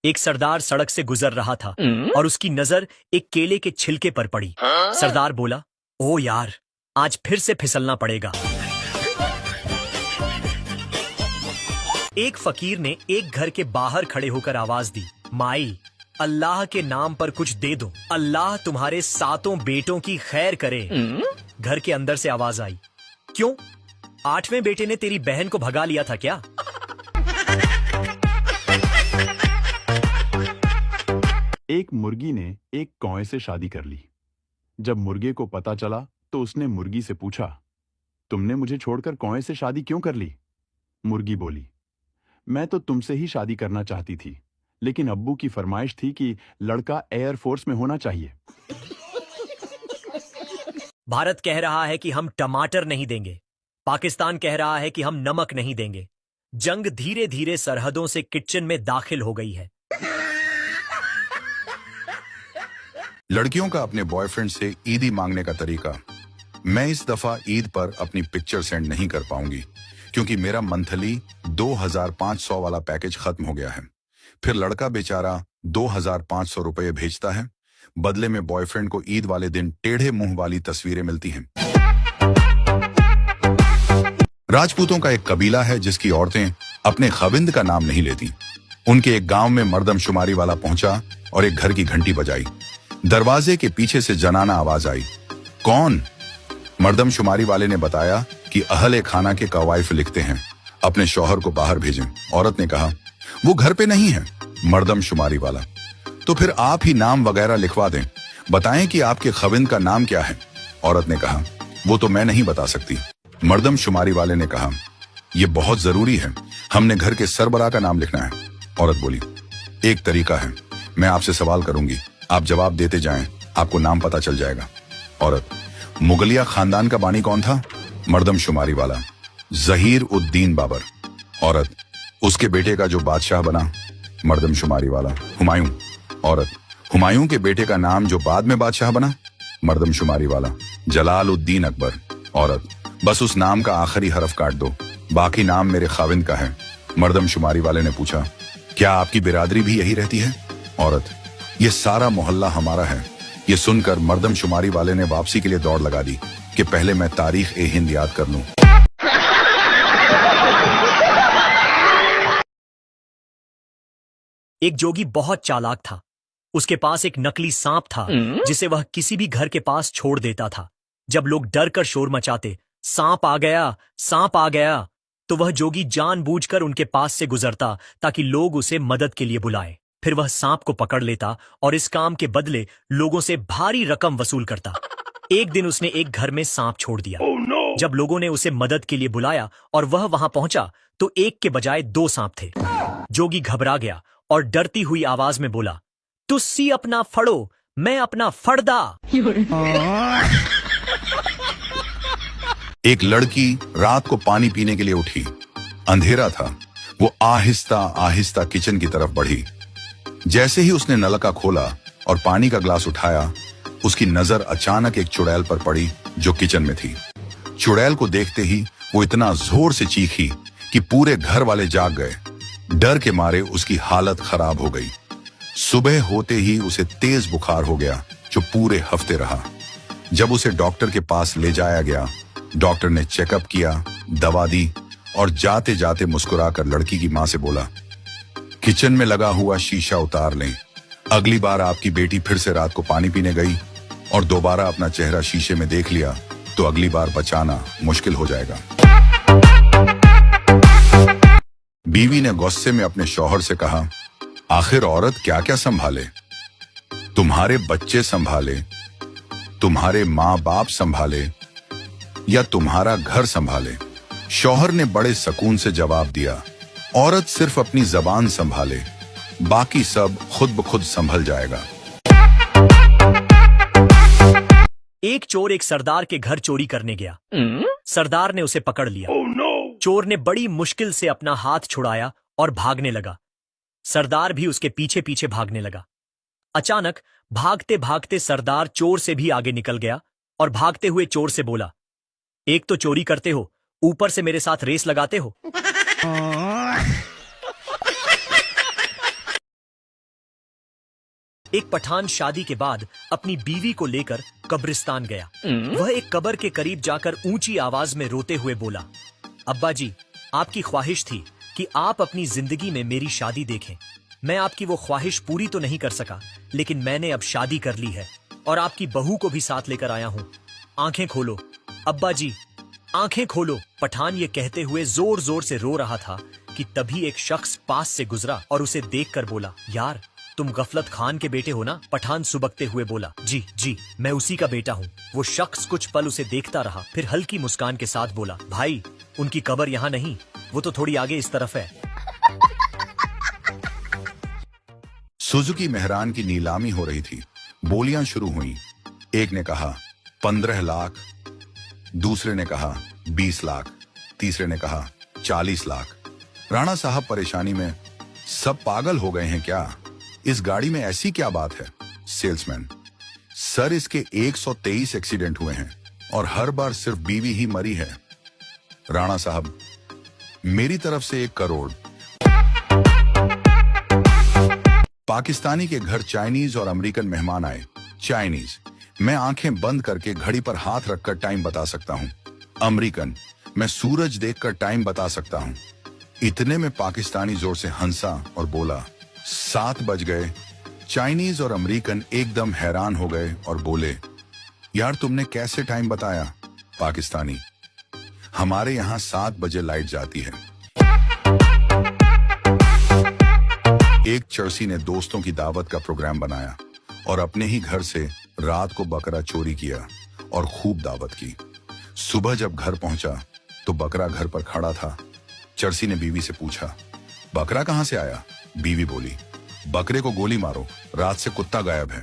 एक सरदार सड़क से गुजर रहा था और उसकी नजर एक केले के छिलके पर पड़ी। सरदार बोला, ओ यार, आज फिर से फिसलना पड़ेगा। एक फकीर ने एक घर के बाहर खड़े होकर आवाज दी, माई, अल्लाह के नाम पर कुछ दे दो, अल्लाह तुम्हारे 7 बेटों की खैर करे। घर के अंदर से आवाज आई, क्यों, 8वें बेटे ने तेरी बहन को भगा लिया था क्या? एक मुर्गी ने एक कौवे से शादी कर ली। जब मुर्गे को पता चला तो उसने मुर्गी से पूछा, तुमने मुझे छोड़कर कौवे से शादी क्यों कर ली? मुर्गी बोली, मैं तो तुमसे ही शादी करना चाहती थी, लेकिन अब्बू की फरमाइश थी कि लड़का एयरफोर्स में होना चाहिए। भारत कह रहा है कि हम टमाटर नहीं देंगे, पाकिस्तान कह रहा है कि हम नमक नहीं देंगे। जंग धीरे धीरे सरहदों से किचन में दाखिल हो गई है। लड़कियों का अपने बॉयफ्रेंड से ईदी मांगने का तरीका। मैं इस दफा ईद पर अपनी पिक्चर सेंड नहीं कर पाऊंगी क्योंकि मेरा मंथली 2500 वाला पैकेज खत्म हो गया है। फिर लड़का बेचारा 2500 रुपये भेजता है, बदले में बॉयफ्रेंड को ईद वाले दिन टेढ़े मुंह वाली तस्वीरें मिलती हैं। राजपूतों का एक कबीला है जिसकी औरतें अपने खविंद का नाम नहीं लेती। उनके एक गांव में मर्दमशुमारी वाला पहुंचा और एक घर की घंटी बजाई। दरवाजे के पीछे से जनाना आवाज आई, कौन? मर्दमशुमारी वाले ने बताया कि अहले खाना के कवाइफ लिखते हैं, अपने शौहर को बाहर भेजें। औरत ने कहा, वो घर पे नहीं है। मर्दमशुमारी वाला, तो फिर आप ही नाम वगैरह लिखवा दें, बताएं कि आपके खविंद का नाम क्या है। औरत ने कहा, वो तो मैं नहीं बता सकती। मर्दमशुमारी वाले ने कहा, यह बहुत जरूरी है, हमने घर के सरबराह का नाम लिखना है। औरत बोली, एक तरीका है, मैं आपसे सवाल करूंगी, आप जवाब देते जाएं, आपको नाम पता चल जाएगा। औरत, मुगलिया खानदान का बानी कौन था? मर्दमशुमारी वाला, जहीर उद्दीन बाबर। औरत, उसके बेटे का जो बादशाह बना? मर्दमशुमारी वाला, हुमायूं। औरत, हुमायूं के बेटे का नाम जो बाद में बादशाह बना? मर्दमशुमारी वाला, जलाल उद्दीन अकबर। औरत, बस उस नाम का आखिरी हरफ काट दो, बाकी नाम मेरे खाविंद का है। मर्दमशुमारी वाले ने पूछा, क्या आपकी बिरादरी भी यही रहती है? औरत, ये सारा मोहल्ला हमारा है। ये सुनकर मर्दमशुमारी वाले ने वापसी के लिए दौड़ लगा दी कि पहले मैं तारीख ए हिंद याद कर लूं। एक जोगी बहुत चालाक था। उसके पास एक नकली सांप था जिसे वह किसी भी घर के पास छोड़ देता था। जब लोग डर कर शोर मचाते, सांप आ गया, सांप आ गया, तो वह जोगी जानबूझकर उनके पास से गुजरता ताकि लोग उसे मदद के लिए बुलाए। फिर वह सांप को पकड़ लेता और इस काम के बदले लोगों से भारी रकम वसूल करता। एक दिन उसने एक घर में सांप छोड़ दिया। जब लोगों ने उसे मदद के लिए बुलाया और वह वहां पहुंचा तो एक के बजाय 2 सांप थे। जोगी घबरा गया और डरती हुई आवाज में बोला, तुस्सी अपना फड़ो, मैं अपना फड़दा। एक लड़की रात को पानी पीने के लिए उठी। अंधेरा था। वो आहिस्ता आहिस्ता किचन की तरफ बढ़ी। जैसे ही उसने नलका खोला और पानी का ग्लास उठाया, उसकी नजर अचानक एक चुड़ैल पर पड़ी जो किचन में थी। चुड़ैल को देखते ही वो इतना जोर से चीखी कि पूरे घर वाले जाग गए। डर के मारे उसकी हालत खराब हो गई। सुबह होते ही उसे तेज बुखार हो गया जो पूरे हफ्ते रहा। जब उसे डॉक्टर के पास ले जाया गया, डॉक्टर ने चेकअप किया, दवा दी और जाते जाते मुस्कुराकर लड़की की मां से बोला, किचन में लगा हुआ शीशा उतार लें। अगली बार आपकी बेटी फिर से रात को पानी पीने गई और दोबारा अपना चेहरा शीशे में देख लिया तो अगली बार बचाना मुश्किल हो जाएगा। बीवी ने गुस्से में अपने शौहर से कहा, आखिर औरत क्या क्या संभाले? तुम्हारे बच्चे संभाले, तुम्हारे माँ बाप संभाले या तुम्हारा घर संभाले? शौहर ने बड़े सुकून से जवाब दिया, औरत सिर्फ अपनी जबान संभाले, बाकी सब खुद ब खुद संभल जाएगा। एक चोर एक सरदार के घर चोरी करने गया। सरदार ने उसे पकड़ लिया। चोर ने बड़ी मुश्किल से अपना हाथ छुड़ाया और भागने लगा। सरदार भी उसके पीछे पीछे भागने लगा। अचानक भागते भागते सरदार चोर से भी आगे निकल गया और भागते हुए चोर से बोला, एक तो चोरी करते हो, ऊपर से मेरे साथ रेस लगाते हो। एक पठान शादी के बाद अपनी बीवी को लेकर कब्रिस्तान गया। वह एक कब्र के करीब जाकर ऊंची आवाज में रोते हुए बोला, अब्बा जी, आपकी ख्वाहिश थी कि आप अपनी जिंदगी में मेरी शादी देखें। मैं आपकी वो ख्वाहिश पूरी तो नहीं कर सका, लेकिन मैंने अब शादी कर ली है और आपकी बहू को भी साथ लेकर आया हूँ। आंखें खोलो अब्बा जी, आंखें खोलो। पठान ये कहते हुए जोर जोर से रो रहा था कि तभी एक शख्स पास से गुजरा और उसे देखकर बोला, यार तुम गफलत खान के बेटे हो ना? पठान सुबकते हुए बोला, जी जी, मैं उसी का बेटा हूँ। वो शख्स कुछ पल उसे देखता रहा, फिर हल्की मुस्कान के साथ बोला, भाई उनकी कब्र यहाँ नहीं, वो तो थोड़ी आगे इस तरफ है। सुजुकी मेहरान की नीलामी हो रही थी। बोलियां शुरू हुई। एक ने कहा 15 लाख, दूसरे ने कहा 20 लाख, तीसरे ने कहा 40 लाख। राणा साहब परेशानी में, सब पागल हो गए हैं क्या? इस गाड़ी में ऐसी क्या बात है? सेल्समैन, सर इसके 123 एक्सीडेंट हुए हैं और हर बार सिर्फ बीवी ही मरी है। राणा साहब, मेरी तरफ से 1 करोड़। पाकिस्तानी के घर चाइनीज और अमेरिकन मेहमान आए। चाइनीज, मैं आंखें बंद करके घड़ी पर हाथ रखकर टाइम बता सकता हूं। अमेरिकन, मैं सूरज देखकर टाइम बता सकता हूं। इतने में पाकिस्तानी जोर से हंसा और बोला, 7 बज गए। चाइनीज और अमेरिकन एकदम हैरान हो गए और बोले, यार तुमने कैसे टाइम बताया? पाकिस्तानी, हमारे यहां 7 बजे लाइट जाती है। एक चर्सी ने दोस्तों की दावत का प्रोग्राम बनाया और अपने ही घर से रात को बकरा चोरी किया और खूब दावत की। सुबह जब घर पहुंचा तो बकरा घर पर खड़ा था। चर्सी ने बीवी से पूछा, बकरा कहां से आया? बीवी बोली, बकरे को गोली मारो, रात से कुत्ता गायब है।